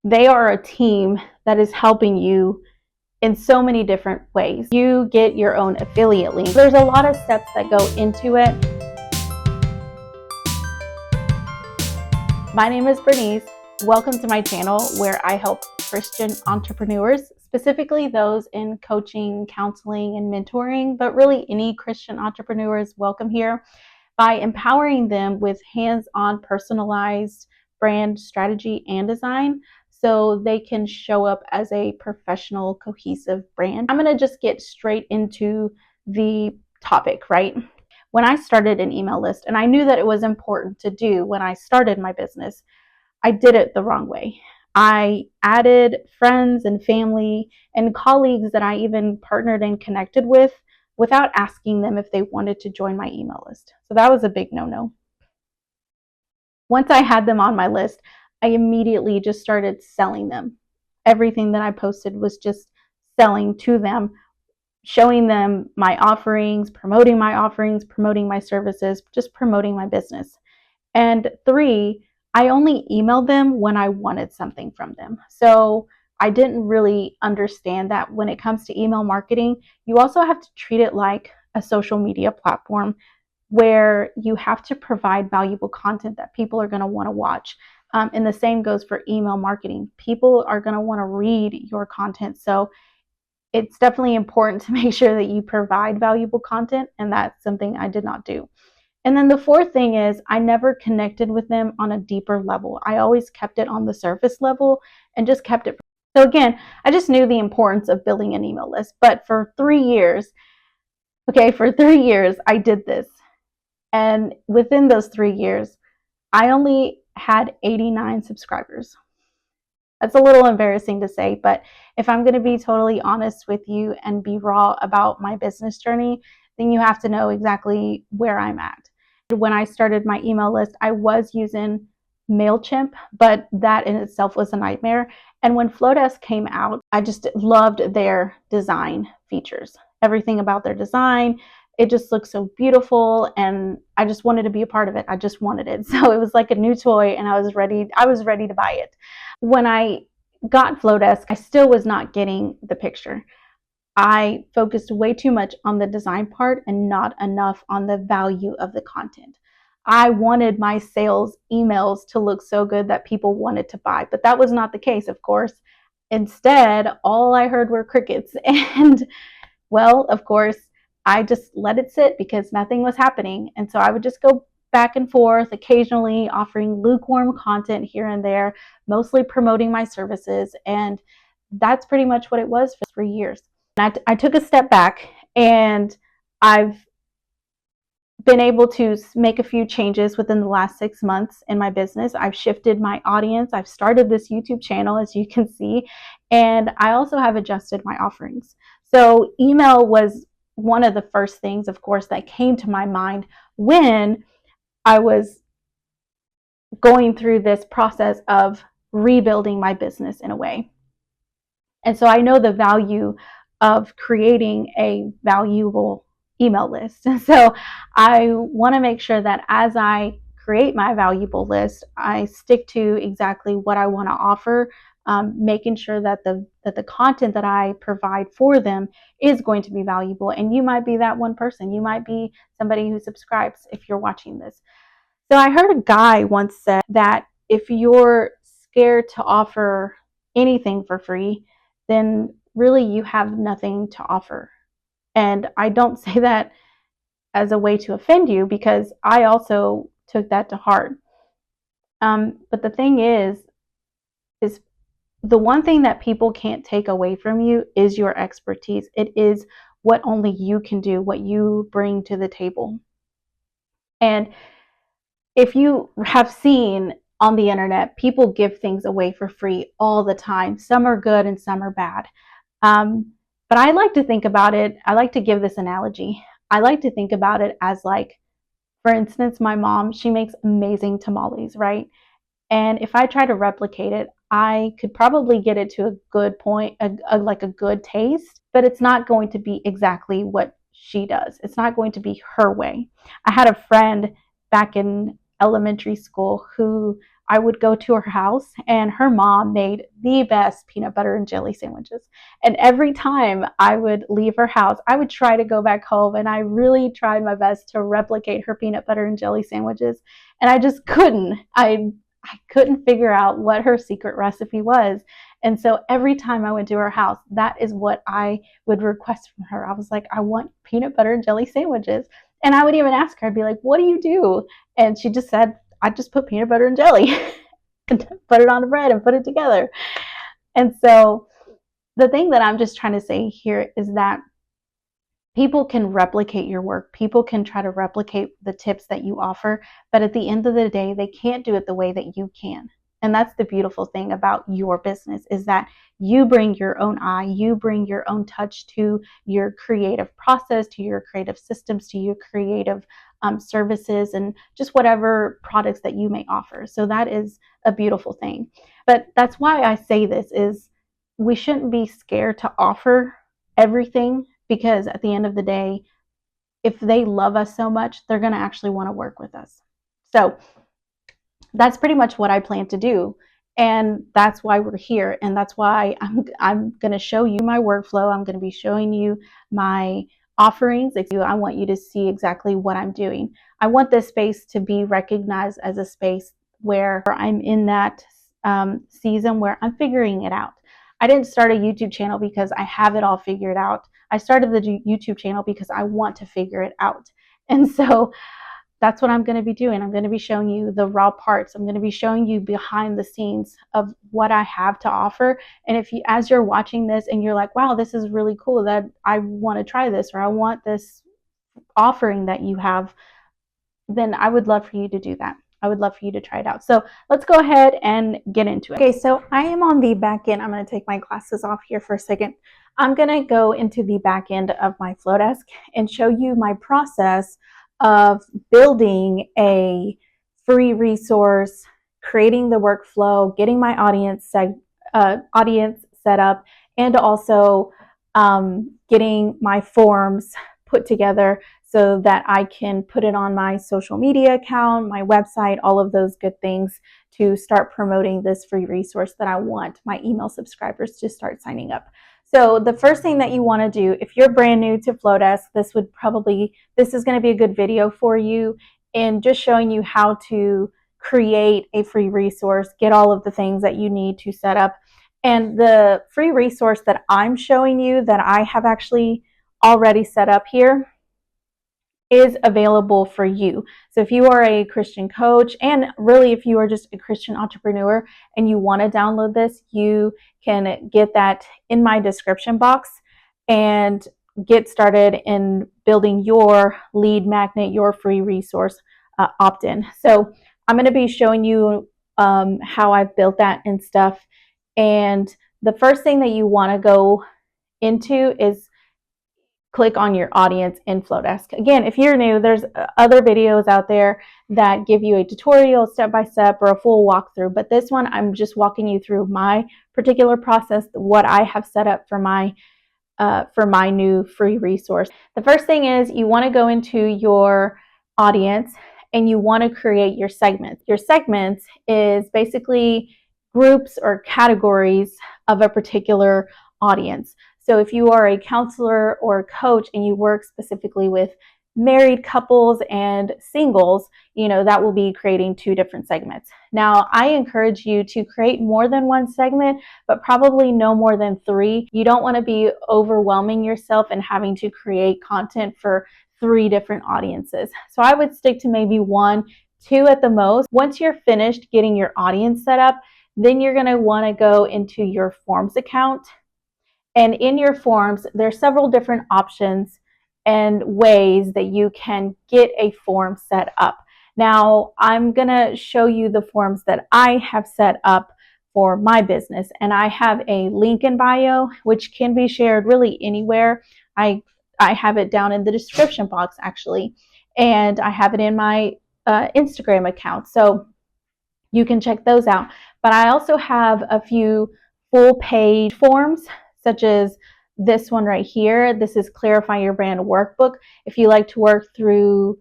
They are a team that is helping you in so many different ways. You get your own affiliate link. There's a lot of steps that go into it. My name is Bernice. Welcome to my channel where I help Christian entrepreneurs, specifically those in coaching, counseling, and mentoring, but really any Christian entrepreneurs welcome here, by empowering them with hands-on personalized brand strategy and design so they can show up as a professional, cohesive brand. I'm going to just get straight into the topic, right? When I started an email list, and I knew that it was important to do when I started my business, I did it the wrong way. I added friends and family and colleagues that I even partnered and connected with without asking them if they wanted to join my email list. So that was a big no-no. Once I had them on my list, I immediately just started selling them. Everything that I posted was just selling to them, showing them my offerings, promoting my services, just promoting my business. And 3, I only emailed them when I wanted something from them. So I didn't really understand that when it comes to email marketing, you also have to treat it like a social media platform where you have to provide valuable content that people are going to want to watch. And the same goes for email marketing. People are going to want to read your content. So it's definitely important to make sure that you provide valuable content, and that's something I did not do. And then the 4th thing is I never connected with them on a deeper level. I always kept it on the surface level and just kept it. So again, I just knew the importance of building an email list. But for 3 years, I did this. And within those 3 years, I only had 89 subscribers. That's a little embarrassing to say, but if I'm going to be totally honest with you and be raw about my business journey, then you have to know exactly where I'm at. When I started my email list, I was using MailChimp, but that in itself was a nightmare. And when Flodesk came out, I just loved their design features. Everything about their design, it just looked so beautiful, and I just wanted to be a part of it. I just wanted it. So it was like a new toy, and I was ready to buy it. When I got Flodesk, I still was not getting the picture. I focused way too much on the design part and not enough on the value of the content. I wanted my sales emails to look so good that people wanted to buy, but that was not the case, of course. Instead, all I heard were crickets. And well, of course, I just let it sit because nothing was happening. And so I would just go back and forth, occasionally offering lukewarm content here and there, mostly promoting my services. And that's pretty much what it was for 3 years. And I took a step back, and I've been able to make a few changes within the last 6 months in my business. I've shifted my audience. I've started this YouTube channel, as you can see, and I also have adjusted my offerings. So email was one of the first things, of course, that came to my mind when I was going through this process of rebuilding my business in a way. And so I know the value of creating a valuable email list. So I want to make sure that as I create my valuable list, I stick to exactly what I want to offer, making sure that the content that I provide for them is going to be valuable. And you might be that one person. You might be somebody who subscribes if you're watching this. So I heard a guy once said that if you're scared to offer anything for free, then really you have nothing to offer. And I don't say that as a way to offend you, because I also took that to heart. But the thing is the one thing that people can't take away from you is your expertise. It is what only you can do, what you bring to the table. And if you have seen on the internet, people give things away for free all the time. Some are good and some are bad. But I like to think about it, I like to give this analogy. I like to think about it as like, for instance, my mom, she makes amazing tamales, right? And if I try to replicate it, I could probably get it to a good point, like a good taste, but it's not going to be exactly what she does. It's not going to be her way. I had a friend back in elementary school who I would go to her house, and her mom made the best peanut butter and jelly sandwiches. And every time I would leave her house, I would try to go back home, and I really tried my best to replicate her peanut butter and jelly sandwiches, and I just couldn't. I couldn't figure out what her secret recipe was. And so every time I went to her house, that is what I would request from her. I was like, I want peanut butter and jelly sandwiches. And I would even ask her, I'd be like, what do you do? And she just said, I just put peanut butter and jelly and put it on the bread and put it together. And so the thing that I'm just trying to say here is that people can replicate your work. People can try to replicate the tips that you offer, but at the end of the day, they can't do it the way that you can. And that's the beautiful thing about your business, is that you bring your own eye, you bring your own touch to your creative process, to your creative systems, to your creative services, and just whatever products that you may offer. So that is a beautiful thing. But that's why I say this is we shouldn't be scared to offer everything, because at the end of the day, if they love us so much, they're going to actually want to work with us. So that's pretty much what I plan to do. And that's why we're here. And that's why I'm going to show you my workflow. I'm going to be showing you my offerings. I want you to see exactly what I'm doing. I want this space to be recognized as a space where I'm in that season where I'm figuring it out. I didn't start a YouTube channel because I have it all figured out. I started the YouTube channel because I want to figure it out. And so that's what I'm going to be doing. I'm going to be showing you the raw parts. I'm going to be showing you behind the scenes of what I have to offer. And if you, as you're watching this and you're like, wow, this is really cool, that I want to try this, or I want this offering that you have, then I would love for you to do that. I would love for you to try it out. So let's go ahead and get into it. Okay, so I am on the back end. I'm going to take my glasses off here for a second. I'm going to go into the back end of my Flodesk and show you my process of building a free resource, creating the workflow, getting my audience set up, and also getting my forms put together so that I can put it on my social media account, my website, all of those good things to start promoting this free resource that I want my email subscribers to start signing up. So the first thing that you want to do, if you're brand new to Flodesk, this is going to be a good video for you in just showing you how to create a free resource, get all of the things that you need to set up. And the free resource that I'm showing you, that I have actually already set up here, is available for you. So if you are a Christian coach, and really if you are just a Christian entrepreneur and you want to download this, you can get that in my description box and get started in building your lead magnet, your free resource opt-in. So I'm going to be showing you how I've built that and stuff. And the first thing that you want to go into is click on your audience in Flodesk. Again, if you're new, there's other videos out there that give you a tutorial step-by-step or a full walkthrough, but this one I'm just walking you through my particular process, what I have set up for my new free resource. The first thing is you want to go into your audience and you want to create your segments. Your segments is basically groups or categories of a particular audience. So if you are a counselor or a coach and you work specifically with married couples and singles, that will be creating two different segments. Now, I encourage you to create more than one segment, but probably no more than 3. You don't want to be overwhelming yourself and having to create content for 3 different audiences. So I would stick to maybe 1, 2 at the most. Once you're finished getting your audience set up, then you're going to want to go into your forms account. And in your forms, there's several different options and ways that you can get a form set up. Now, I'm going to show you the forms that I have set up for my business. And I have a link in bio, which can be shared really anywhere. I have it down in the description box, actually. And I have it in my Instagram account. So you can check those out. But I also have a few full page forms, such as this one right here. This is Clarify Your Brand Workbook. If you like to work through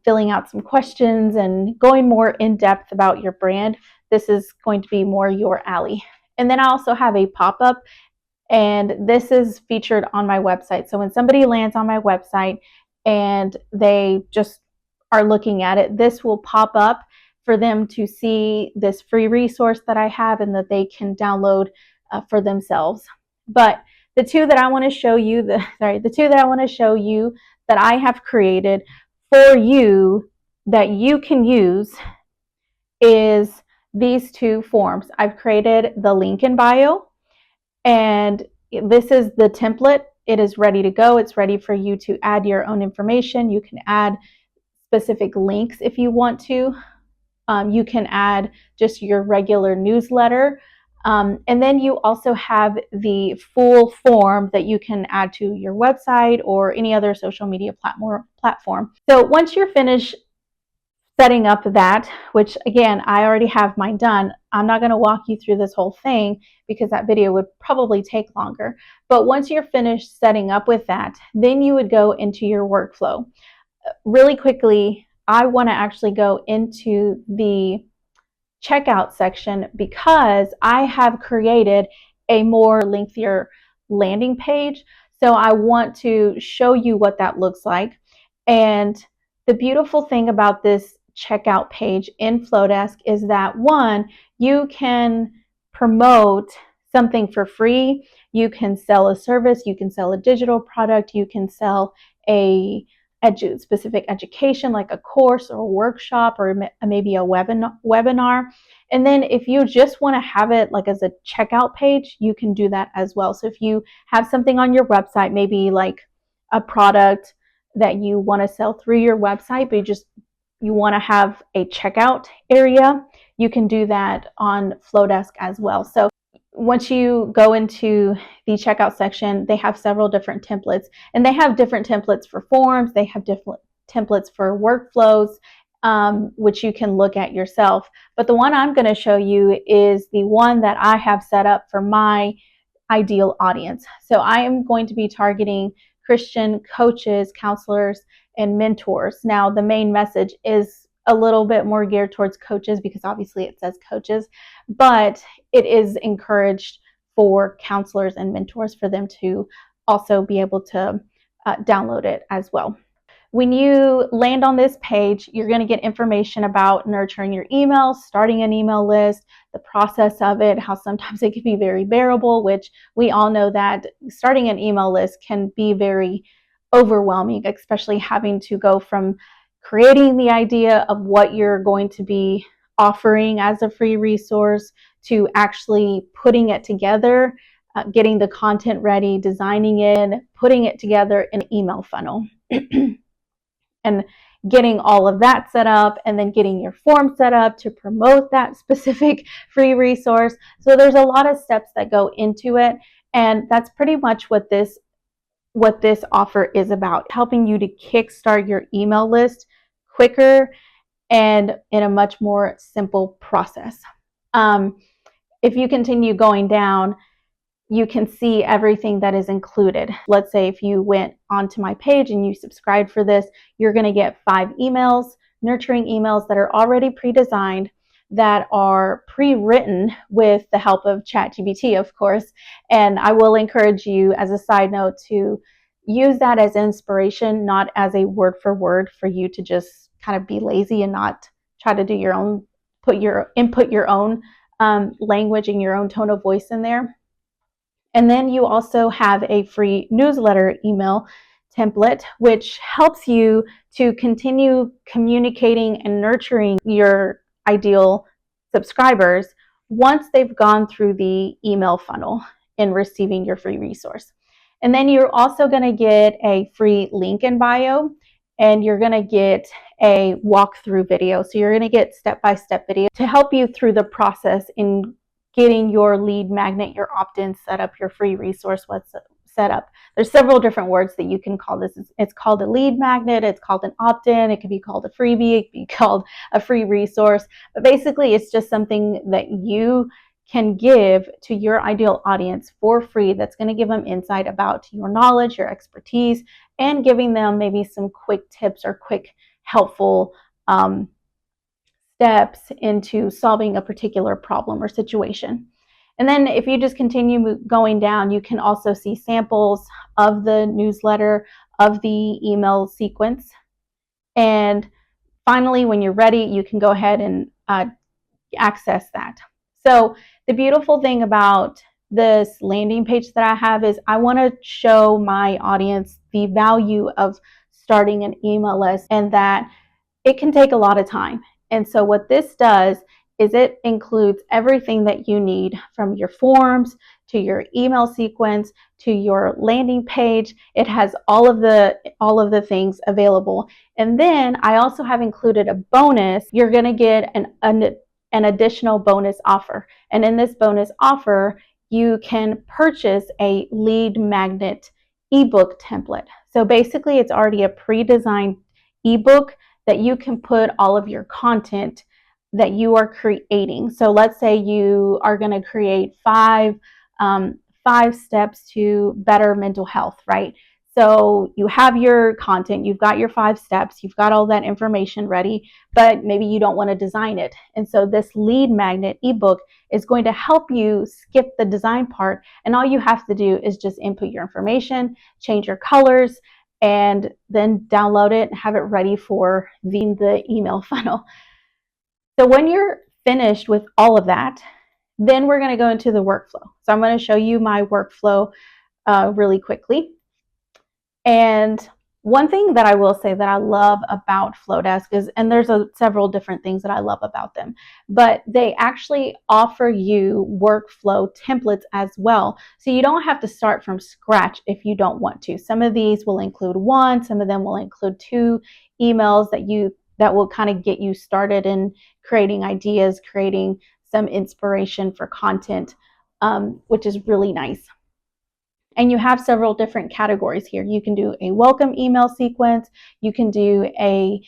filling out some questions and going more in depth about your brand, this is going to be more your alley. And then I also have a pop-up, and this is featured on my website. So when somebody lands on my website and they just are looking at it, this will pop up for them to see this free resource that I have and that they can download for themselves. But the two that I want to show you, the two that I want to show you that I have created for you that you can use is these two forms. I've created the link in bio, and this is the template. It is ready to go. It's ready for you to add your own information. You can add specific links if you want to. You can add just your regular newsletter. And then you also have the full form that you can add to your website or any other social media platform. So once you're finished setting up that, which again, I already have mine done, I'm not going to walk you through this whole thing because that video would probably take longer. But once you're finished setting up with that, then you would go into your workflow. Really quickly, I want to actually go into the checkout section because I have created a more lengthier landing page. So I want to show you what that looks like. And the beautiful thing about this checkout page in Flodesk is that, one, you can promote something for free. You can sell a service, you can sell a digital product, you can sell a specific education like a course or a workshop or maybe a webinar. And then if you just want to have it like as a checkout page, you can do that as well. So if you have something on your website, maybe like a product that you want to sell through your website, but you want to have a checkout area, you can do that on Flodesk as well. So once you go into the checkout section, they have several different templates, and they have different templates for forms. They have different templates for workflows, which you can look at yourself. But the one I'm going to show you is the one that I have set up for my ideal audience. So I am going to be targeting Christian coaches, counselors, and mentors. Now, the main message is a little bit more geared towards coaches because obviously it says coaches, but it is encouraged for counselors and mentors for them to also be able to download it as well. When you land on this page, you're going to get information about nurturing your emails, starting an email list, the process of it, how sometimes it can be very bearable, which we all know that starting an email list can be very overwhelming, especially having to go from creating the idea of what you're going to be offering as a free resource to actually putting it together, getting the content ready, designing it, putting it together in an email funnel. And getting all of that set up, and then getting your form set up to promote that specific free resource. So there's a lot of steps that go into it, and that's pretty much what this offer is about, helping you to kickstart your email list quicker and in a much more simple process. If you continue going down, you can see everything that is included. Let's say if you went onto my page and you subscribed for this, you're going to get 5 emails, nurturing emails that are already pre-designed, that are pre-written with the help of ChatGPT, of course. And I will encourage you, as a side note, to use that as inspiration, not as a word for word for you to just kind of be lazy and not try to do your own, input your own language and your own tone of voice in there. And then you also have a free newsletter email template, which helps you to continue communicating and nurturing your ideal subscribers once they've gone through the email funnel in receiving your free resource. And then you're also going to get a free link in bio, and you're going to get a walkthrough video. So you're going to get step-by-step video to help you through the process in getting your lead magnet, your opt-in set up, your free resource set up. There's several different words that you can call this. It's called a lead magnet, it's called an opt-in, it could be called a freebie, it could be called a free resource. But basically, it's just something that you can give to your ideal audience for free that's going to give them insight about your knowledge, your expertise, and giving them maybe some quick tips or quick helpful steps into solving a particular problem or situation. And then if you just continue going down, you can also see samples of the newsletter, of the email sequence. And finally, when you're ready, you can go ahead and access that. So the beautiful thing about this landing page that I have is I want to show my audience the value of starting an email list, and that it can take a lot of time. And so what this does is it includes everything that you need, from your forms to your email sequence to your landing page. It has all of the things available. And then I also have included a bonus. You're going to get an additional bonus offer. And in this bonus offer, you can purchase a lead magnet ebook template. So basically, it's already a pre-designed ebook that you can put all of your content that you are creating. So let's say you are going to create five steps to better mental health, right? So you have your content, you've got your 5 steps, you've got all that information ready, but maybe you don't want to design it. And so this lead magnet ebook is going to help you skip the design part, and all you have to do is just input your information, change your colors, and then download it and have it ready for the email funnel. So when you're finished with all of that, then we're going to go into the workflow. So I'm going to show you my workflow really quickly. And one thing that I will say that I love about Flodesk is, and there's several different things that I love about them, but they actually offer you workflow templates as well. So you don't have to start from scratch if you don't want to. Some of these will include 1, some of them will include 2 emails that will kind of get you started in creating ideas, creating some inspiration for content, which is really nice. And you have several different categories here. You can do a welcome email sequence. You can do a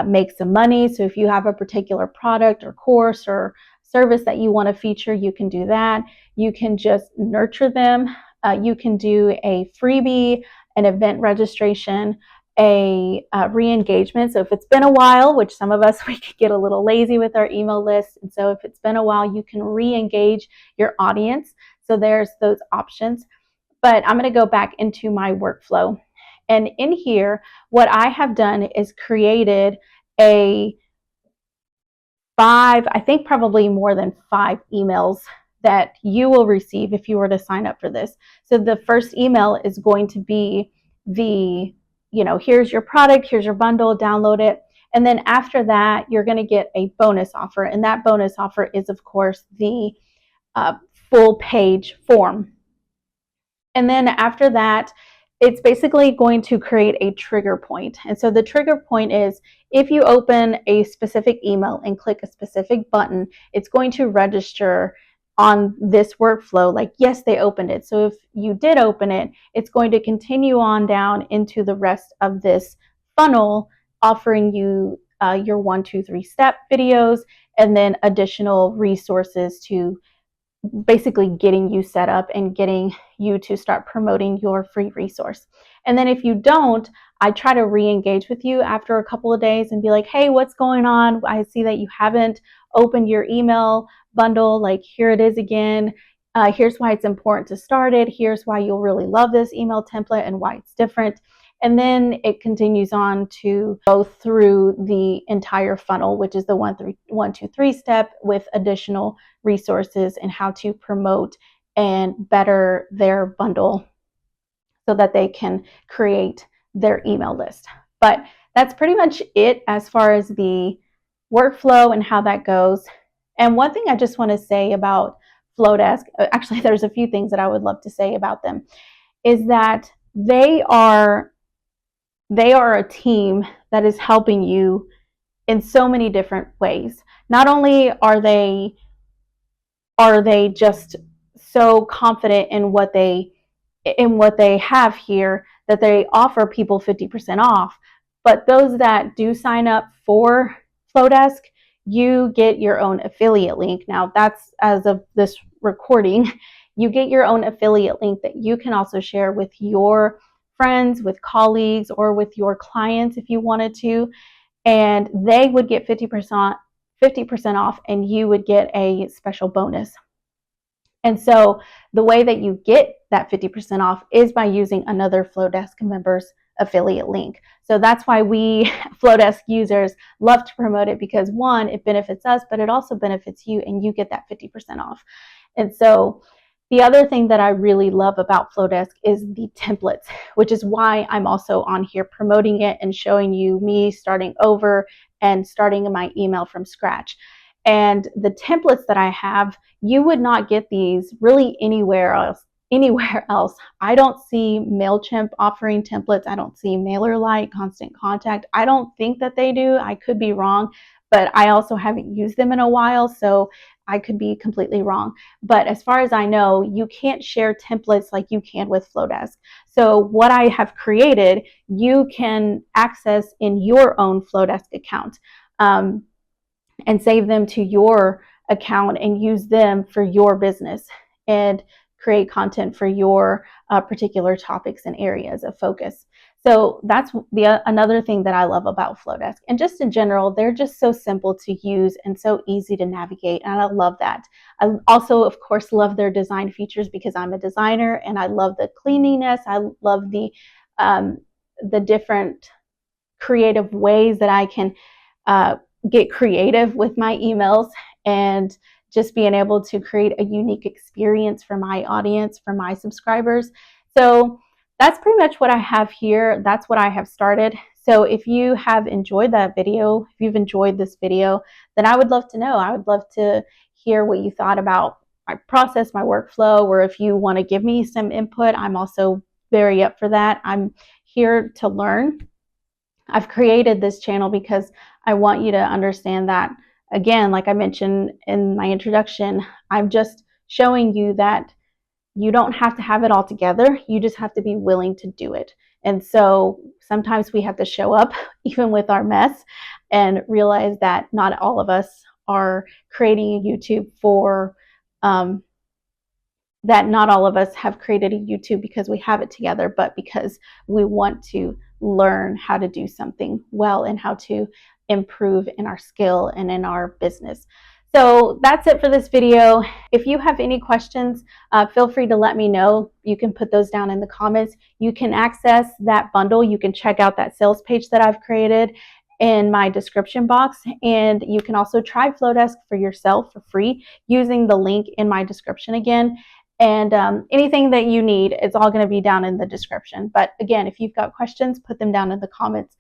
make some money. So if you have a particular product or course or service that you want to feature, you can do that. You can just nurture them. You can do a freebie, an event registration, a re-engagement. So if it's been a while, which some of us, we could get a little lazy with our email list. And so if it's been a while, you can re-engage your audience. So there's those options. But I'm going to go back into my workflow. And in here, what I have done is created I think probably more than 5 emails that you will receive if you were to sign up for this. So the first email is going to be here's your product, here's your bundle, download it. And then after that, you're going to get a bonus offer. And that bonus offer is, of course, the full page form. And then after that, it's basically going to create a trigger point. And so the trigger point is, if you open a specific email and click a specific button, it's going to register on this workflow like, yes, they opened it. So if you did open it, it's going to continue on down into the rest of this funnel, offering you your 1, 2, 3 step videos, and then additional resources to basically getting you set up and getting you to start promoting your free resource. And then if you don't, I try to re-engage with you after a couple of days and be like, hey, what's going on? I see that you haven't opened your email bundle. Like, here it is again. Here's why it's important to start it. Here's why you'll really love this email template and why it's different. And then it continues on to go through the entire funnel, which is the 1, 2, 3 step, with additional resources and how to promote and better their bundle so that they can create their email list. But that's pretty much it as far as the workflow and how that goes. And one thing I just want to say about Flodesk, actually there's a few things that I would love to say about them, is that they are a team that is helping you in so many different ways. Not only are they just so confident in what they have here, that they offer people 50% off, but those that do sign up for Flodesk, you get your own affiliate link. Now, that's as of this recording, you get your own affiliate link that you can also share with your friends, with colleagues, or with your clients if you wanted to. and they would get 50% off, and you would get a special bonus. And so the way that you get that 50% off is by using another Flodesk member's affiliate link. So that's why we Flodesk users love to promote it, because one, it benefits us, but it also benefits you, and you get that 50% off. And so the other thing that I really love about Flodesk is the templates, which is why I'm also on here promoting it and showing you me starting over and starting my email from scratch. And the templates that I have, you would not get these really anywhere else. I don't see MailChimp offering templates. I don't see MailerLite, Constant Contact. I don't think that they do. I could be wrong, but I also haven't used them in a while, so I could be completely wrong. But as far as I know, you can't share templates like you can with Flodesk. So what I have created, you can access in your own Flodesk account. And save them to your account and use them for your business and create content for your particular topics and areas of focus. So that's another thing that I love about Flodesk. And just in general, they're just so simple to use and so easy to navigate, and I love that. I also, of course, love their design features because I'm a designer, and I love the cleanliness. I love the different creative ways that I can get creative with my emails, and just being able to create a unique experience for my audience, for my subscribers. So that's pretty much what I have here. That's what I have started. So if you have enjoyed that video, if you've enjoyed this video, then I would love to know. I would love to hear what you thought about my process, my workflow, or if you want to give me some input, I'm also very up for that. I'm here to learn. I've created this channel because I want you to understand that, again, like I mentioned in my introduction, I'm just showing you that you don't have to have it all together. You just have to be willing to do it. And so sometimes we have to show up even with our mess and realize that not all of us are creating a YouTube for that not all of us have created a YouTube because we have it together, but because we want to learn how to do something well and how to improve in our skill and in our business. So that's it for this video. If you have any questions, feel free to let me know. You can put those down in the comments. You can access that bundle. You can check out that sales page that I've created in my description box, and you can also try Flodesk for yourself for free using the link in my description again. And anything that you need, it's all going to be down in the description. But again, if you've got questions, put them down in the comments.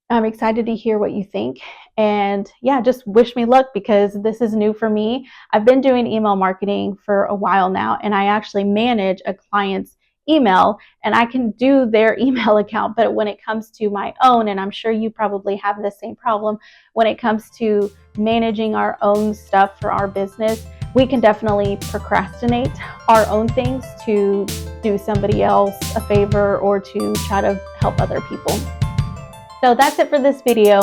I'm excited to hear what you think. And yeah, just wish me luck, because this is new for me. I've been doing email marketing for a while now, and I actually manage a client's email, and I can do their email account. But when it comes to my own, and I'm sure you probably have the same problem, when it comes to managing our own stuff for our business, we can definitely procrastinate our own things to do somebody else a favor or to try to help other people. So that's it for this video.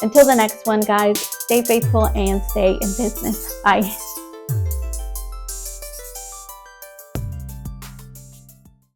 Until the next one, guys, stay faithful and stay in business. Bye.